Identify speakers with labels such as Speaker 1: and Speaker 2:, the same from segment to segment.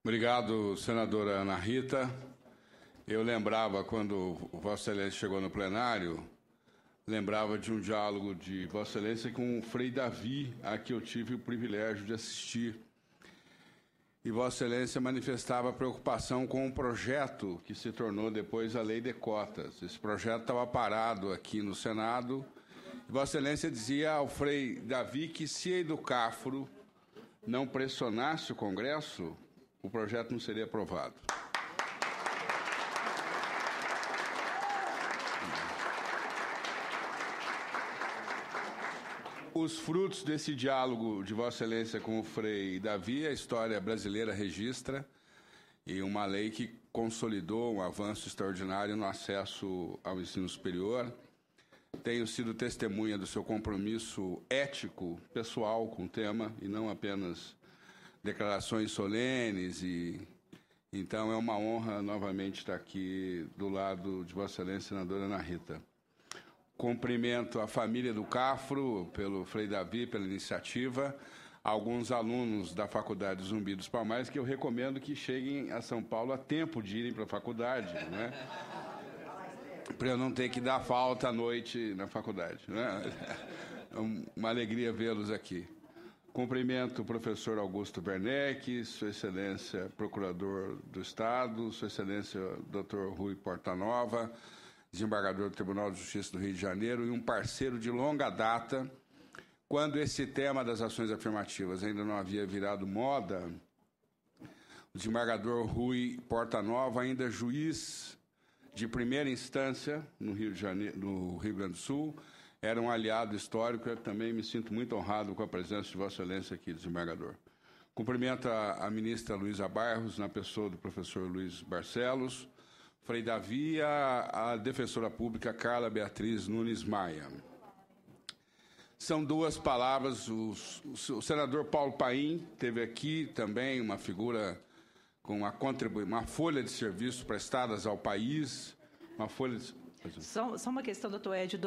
Speaker 1: Obrigado, senadora Ana Rita. Eu lembrava, quando Vossa Excelência chegou no plenário, lembrava de um diálogo de Vossa Excelência com o Frei Davi, a que eu tive o privilégio de assistir. E Vossa Excelência manifestava preocupação com um projeto que se tornou depois a Lei de Cotas. Esse projeto estava parado aqui no Senado. E Vossa Excelência dizia ao Frei Davi que, se a Educafro não pressionasse o Congresso, o projeto não seria aprovado. Os frutos desse diálogo de Vossa Excelência com o Frei Davi, a história brasileira registra, e uma lei que consolidou um avanço extraordinário no acesso ao ensino superior. Tenho sido testemunha do seu compromisso ético, pessoal com o tema, e não apenas declarações solenes. Então, é uma honra novamente estar aqui do lado de Vossa Excelência, senadora Ana Rita. Cumprimento a família do Cafro, pelo Frei Davi, pela iniciativa, alguns alunos da Faculdade Zumbi dos Palmares, que eu recomendo que cheguem a São Paulo a tempo de irem para a faculdade, né? Para eu não ter que dar falta à noite na faculdade, né? É uma alegria vê-los aqui. Cumprimento o professor Augusto Werneck, Sua Excelência Procurador do Estado, Sua Excelência Dr. Rui Portanova, desembargador do Tribunal de Justiça do Rio de Janeiro, e um parceiro de longa data. Quando esse tema das ações afirmativas ainda não havia virado moda, o desembargador Rui Portanova, ainda juiz de primeira instância no Rio Grande do Sul, era um aliado histórico. Eu também me sinto muito honrado com a presença de Vossa Excelência aqui, desembargador. Cumprimento a ministra Luísa Barros, na pessoa do professor Luiz Barcelos, Frei Davi, a defensora pública Carla Beatriz Nunes Maia. São duas palavras. O senador Paulo Paim teve aqui também uma figura com uma folha de serviço prestadas ao país, uma folha de...
Speaker 2: Só uma questão, doutor Edio.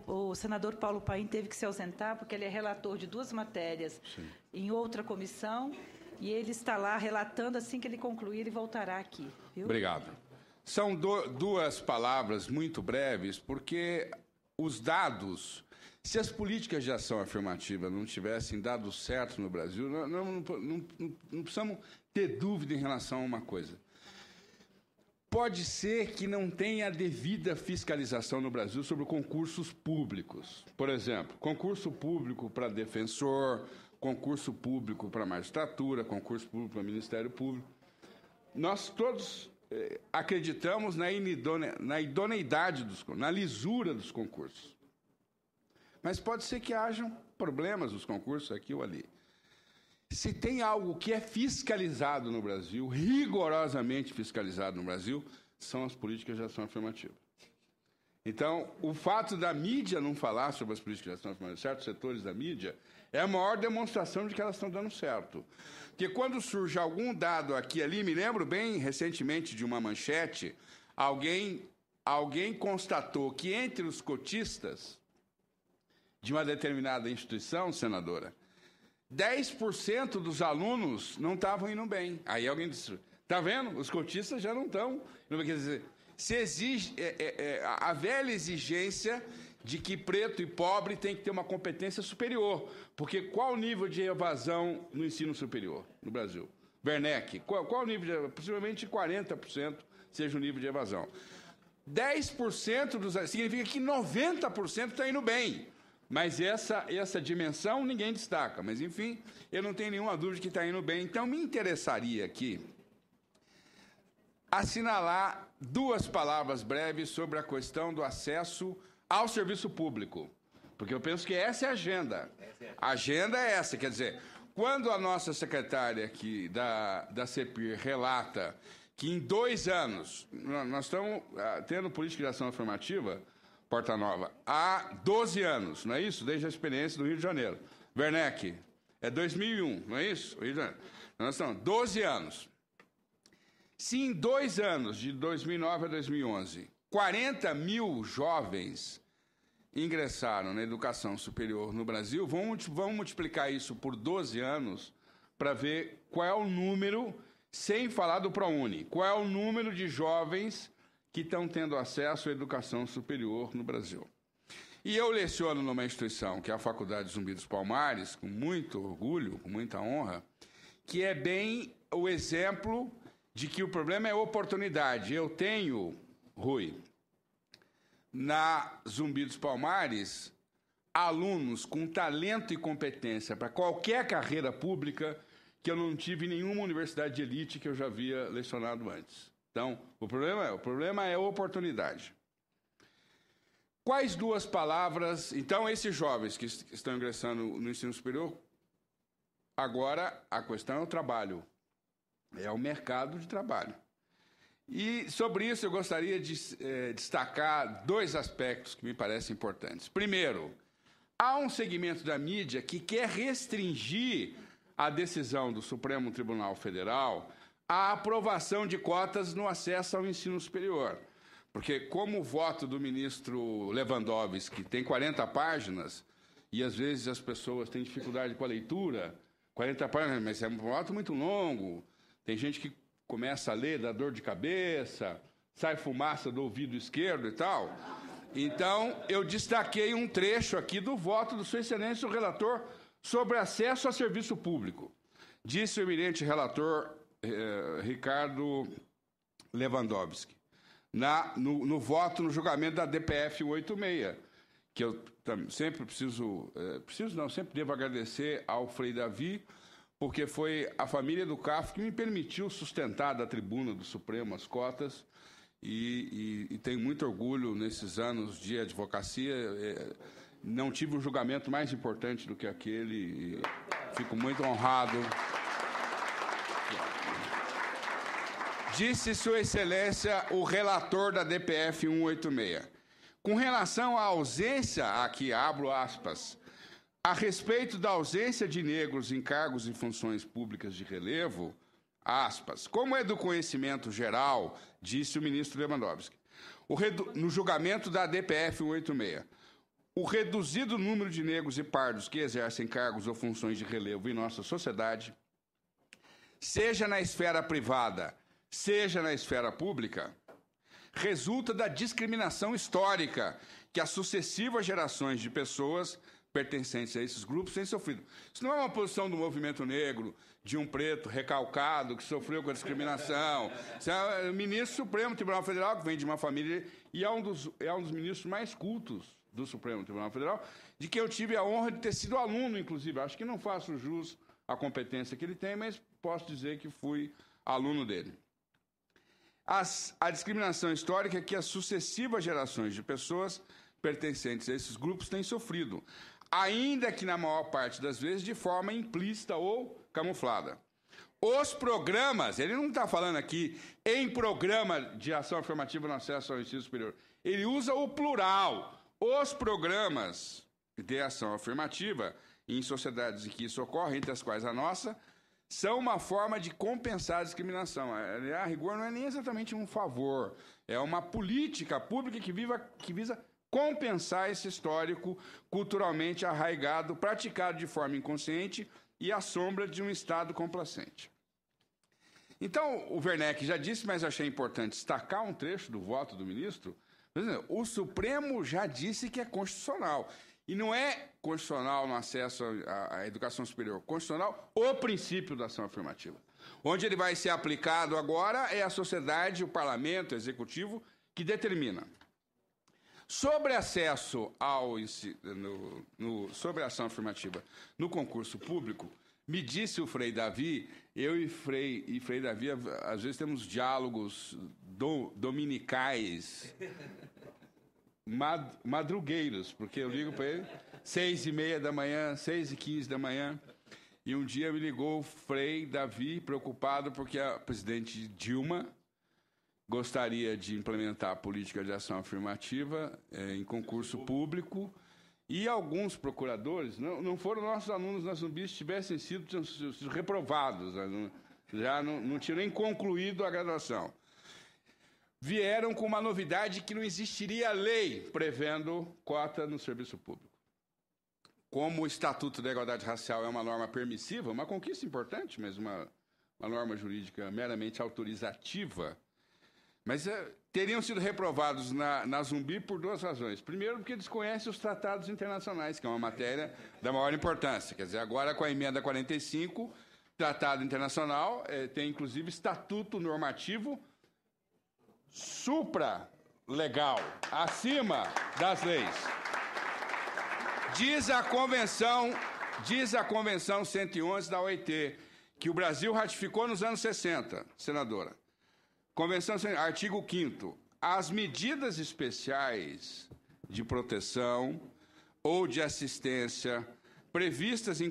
Speaker 2: O senador Paulo Paim teve que se ausentar porque ele é relator de duas matérias. Sim. Em outra comissão, e ele está lá relatando. Assim que ele concluir, e voltará aqui. Viu?
Speaker 1: Obrigado. São duas palavras muito breves, porque os dados, se as políticas de ação afirmativa não tivessem dado certo no Brasil, não precisamos ter dúvida em relação a uma coisa. Pode ser que não tenha a devida fiscalização no Brasil sobre concursos públicos. Por exemplo, concurso público para defensor, concurso público para magistratura, concurso público para Ministério Público. Nós todos acreditamos na idoneidade na lisura dos concursos. Mas pode ser que hajam problemas nos concursos aqui ou ali. Se tem algo que é fiscalizado no Brasil, rigorosamente fiscalizado no Brasil, são as políticas de ação afirmativa. Então, o fato da mídia não falar sobre as políticas de ação afirmativa, certos setores da mídia, é a maior demonstração de que elas estão dando certo. Porque quando surge algum dado aqui e ali, me lembro bem recentemente de uma manchete, alguém constatou que entre os cotistas de uma determinada instituição, senadora, 10% dos alunos não estavam indo bem. Aí alguém disse, está vendo? Os cotistas já não estão. Quer dizer, se exige a velha exigência de que preto e pobre tem que ter uma competência superior. Porque qual o nível de evasão no ensino superior no Brasil? Werneck, qual o nível de evasão? Possivelmente 40% seja o nível de evasão. 10% significa que 90% está indo bem. Mas essa dimensão ninguém destaca. Mas, enfim, eu não tenho nenhuma dúvida de que está indo bem. Então, me interessaria aqui assinalar duas palavras breves sobre a questão do acesso ao serviço público. Porque eu penso que essa é a agenda. A agenda é essa. Quer dizer, quando a nossa secretária aqui da CEPIR relata que em 2 anos, nós estamos tendo política de ação afirmativa, Portanova, há 12 anos, não é isso? Desde a experiência do Rio de Janeiro. Werneck, é 2001, não é isso? Rio de Janeiro. Nós estamos 12 anos. Se em 2 anos, de 2009 a 2011, 40 mil jovens ingressaram na educação superior no Brasil, vamos multiplicar isso por 12 anos para ver qual é o número sem falar do ProUni. Qual é o número de jovens que estão tendo acesso à educação superior no Brasil? E eu leciono numa instituição, que é a Faculdade Zumbi dos Palmares, com muito orgulho, com muita honra, que é bem o exemplo de que o problema é oportunidade. Eu tenho, Rui, na Zumbi dos Palmares, alunos com talento e competência para qualquer carreira pública que eu não tive em nenhuma universidade de elite que eu já havia lecionado antes. Então, o problema é oportunidade. Quais duas palavras... Então, esses jovens que estão ingressando no ensino superior, agora a questão é o trabalho. É o mercado de trabalho. E sobre isso eu gostaria de destacar dois aspectos que me parecem importantes. Primeiro, há um segmento da mídia que quer restringir a decisão do Supremo Tribunal Federal à aprovação de cotas no acesso ao ensino superior. Porque, como o voto do ministro Lewandowski tem 40 páginas, e às vezes as pessoas têm dificuldade com a leitura, 40 páginas, mas é um voto muito longo, tem gente que começa a ler, dá dor de cabeça, sai fumaça do ouvido esquerdo e tal. Então, eu destaquei um trecho aqui do voto do Sua Excelência, o relator, sobre acesso a serviço público. Disse o eminente relator Ricardo Lewandowski, no voto no julgamento da DPF 186, que eu sempre sempre devo agradecer ao Frei Davi, porque foi a família do CAF que me permitiu sustentar da tribuna do Supremo as cotas, e tenho muito orgulho nesses anos de advocacia. Não tive um julgamento mais importante do que aquele, e fico muito honrado. Disse Sua Excelência o relator da DPF 186. Com relação à ausência, aqui abro aspas, a respeito da ausência de negros em cargos e funções públicas de relevo, aspas, como é do conhecimento geral, disse o ministro Lewandowski, no julgamento da DPF 186, o reduzido número de negros e pardos que exercem cargos ou funções de relevo em nossa sociedade, seja na esfera privada, seja na esfera pública, resulta da discriminação histórica que as sucessivas gerações de pessoas pertencentes a esses grupos têm sofrido. Isso não é uma posição do movimento negro, de um preto recalcado que sofreu com a discriminação. Isso é o ministro do Supremo Tribunal Federal, que vem de uma família, e é um dos ministros mais cultos do Supremo Tribunal Federal, de que eu tive a honra de ter sido aluno, inclusive. Acho que não faço jus à competência que ele tem, mas posso dizer que fui aluno dele. A discriminação histórica é que as sucessivas gerações de pessoas pertencentes a esses grupos têm sofrido, ainda que na maior parte das vezes de forma implícita ou camuflada. Os programas, ele não está falando aqui em programa de ação afirmativa no acesso ao ensino superior, ele usa o plural. Os programas de ação afirmativa em sociedades em que isso ocorre, entre as quais a nossa, são uma forma de compensar a discriminação. A rigor, não é nem exatamente um favor, é uma política pública que visa compensar esse histórico culturalmente arraigado, praticado de forma inconsciente e à sombra de um Estado complacente. Então, o Werneck já disse, mas achei importante destacar um trecho do voto do ministro. O Supremo já disse que é constitucional. E não é constitucional no acesso à educação superior, constitucional o princípio da ação afirmativa. Onde ele vai ser aplicado agora é a sociedade, o parlamento, o executivo, que determina. Sobre acesso ao sobre a ação afirmativa no concurso público, me disse o Frei Davi, eu e Frei Davi, às vezes temos diálogos dominicais, madrugueiros, porque eu ligo para ele 6h30 da manhã, 6h15 da manhã, e um dia me ligou o Frei Davi, preocupado porque a presidente Dilma gostaria de implementar a política de ação afirmativa em concurso público, e alguns procuradores, não foram nossos alunos na Zumbi, se tivessem sido reprovados, já não tinham nem concluído a graduação. Vieram com uma novidade que não existiria lei prevendo cota no serviço público. Como o Estatuto da Igualdade Racial é uma norma permissiva, uma conquista importante, mas uma uma norma jurídica meramente autorizativa, mas teriam sido reprovados na Zumbi por duas razões. Primeiro, porque desconhecem os tratados internacionais, que é uma matéria da maior importância. Quer dizer, agora com a emenda 45, tratado internacional, tem inclusive estatuto normativo supra-legal, acima das leis. Diz a Convenção 111 da OIT, que o Brasil ratificou nos anos 60, senadora. Convenção, artigo 5º. As medidas especiais de proteção ou de assistência previstas em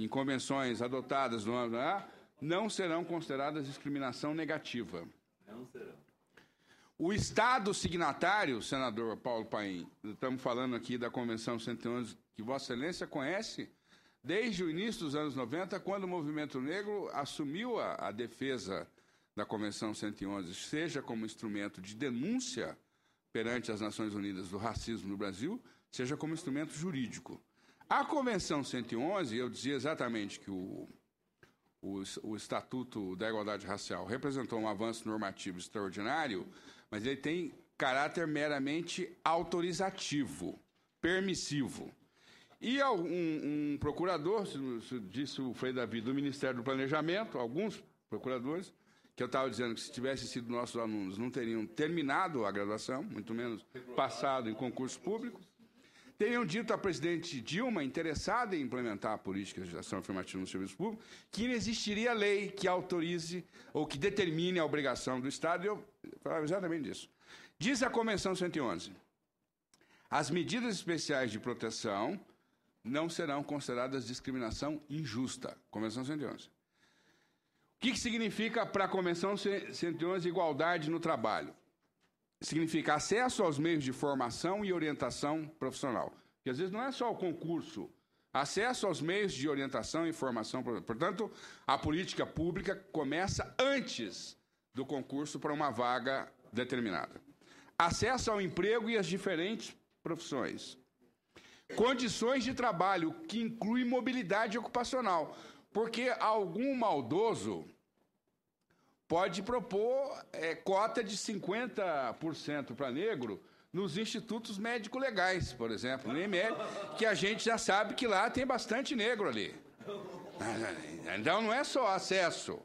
Speaker 1: convenções adotadas no ano não serão consideradas discriminação negativa. Não serão. O Estado signatário, senador Paulo Paim, estamos falando aqui da Convenção 111, que Vossa Excelência conhece desde o início dos anos 90, quando o movimento negro assumiu a defesa da Convenção 111, seja como instrumento de denúncia perante as Nações Unidas do racismo no Brasil, seja como instrumento jurídico. A Convenção 111, eu dizia exatamente que o Estatuto da Igualdade Racial representou um avanço normativo extraordinário, mas ele tem caráter meramente autorizativo, permissivo. E um procurador, disse o Frei Davi, do Ministério do Planejamento, alguns procuradores, que eu estava dizendo que se tivessem sido nossos alunos, não teriam terminado a graduação, muito menos passado em concurso público, teriam dito à presidente Dilma, interessada em implementar a política de ação afirmativa no serviço público, que não existiria lei que autorize ou que determine a obrigação do Estado, e eu falava exatamente disso. Diz a Convenção 111, as medidas especiais de proteção não serão consideradas discriminação injusta. Convenção 111. O que significa para a Convenção 111 igualdade no trabalho? Significa acesso aos meios de formação e orientação profissional. Porque às vezes não é só o concurso, acesso aos meios de orientação e formação. Portanto, a política pública começa antes do concurso para uma vaga determinada. Acesso ao emprego e às diferentes profissões. Condições de trabalho, que inclui mobilidade ocupacional. Porque algum maldoso pode propor cota de 50% para negro nos institutos médico-legais, por exemplo, no IML, que a gente já sabe que lá tem bastante negro ali. Então não é só acesso,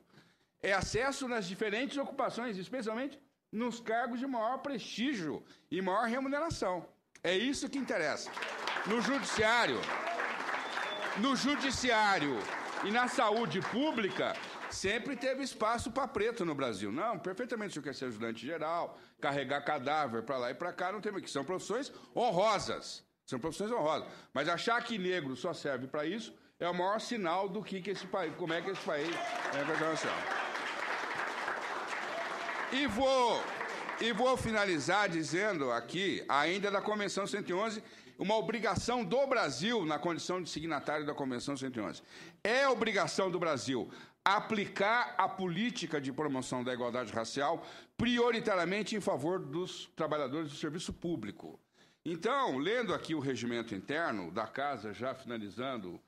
Speaker 1: é acesso nas diferentes ocupações, especialmente nos cargos de maior prestígio e maior remuneração. É isso que interessa. No judiciário e na saúde pública, sempre teve espaço para preto no Brasil. Não, perfeitamente, se eu quer ser ajudante geral, carregar cadáver para lá e para cá, não tem, que são profissões honrosas. São profissões honrosas. Mas achar que negro só serve para isso é o maior sinal do que esse país, como é que esse país é internacional. E vou finalizar dizendo aqui, ainda da Convenção 111, uma obrigação do Brasil na condição de signatário da Convenção 111. É obrigação do Brasil aplicar a política de promoção da igualdade racial prioritariamente em favor dos trabalhadores do serviço público. Então, lendo aqui o regimento interno da Casa, já finalizando,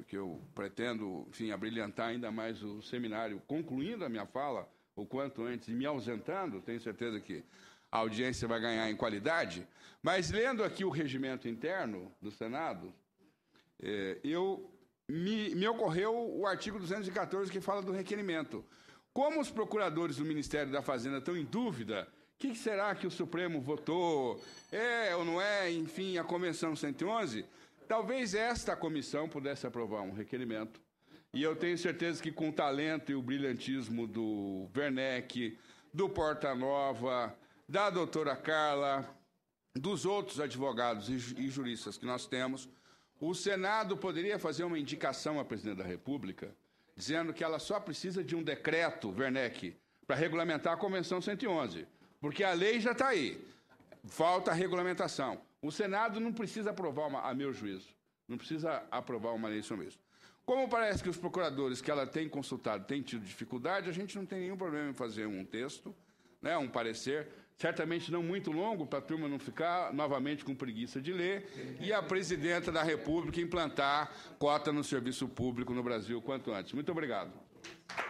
Speaker 1: que eu pretendo, enfim, abrilhantar ainda mais o seminário, concluindo a minha fala o quanto antes e me ausentando, tenho certeza que a audiência vai ganhar em qualidade, mas lendo aqui o regimento interno do Senado, me ocorreu o artigo 214 que fala do requerimento. Como os procuradores do Ministério da Fazenda estão em dúvida, o que será que o Supremo votou, ou não é, enfim, a Convenção 111, talvez esta comissão pudesse aprovar um requerimento. E eu tenho certeza que com o talento e o brilhantismo do Werneck, do Portanova, da doutora Carla, dos outros advogados e juristas que nós temos, o Senado poderia fazer uma indicação à Presidente da República, dizendo que ela só precisa de um decreto, Werneck, para regulamentar a Convenção 111, porque a lei já está aí, falta a regulamentação. O Senado não precisa aprovar, a meu juízo, não precisa aprovar uma lei sobre isso. Como parece que os procuradores que ela tem consultado têm tido dificuldade, a gente não tem nenhum problema em fazer um texto, né, um parecer, certamente não muito longo, para a turma não ficar novamente com preguiça de ler, e a Presidenta da República implantar cota no serviço público no Brasil quanto antes. Muito obrigado.
Speaker 2: Deus.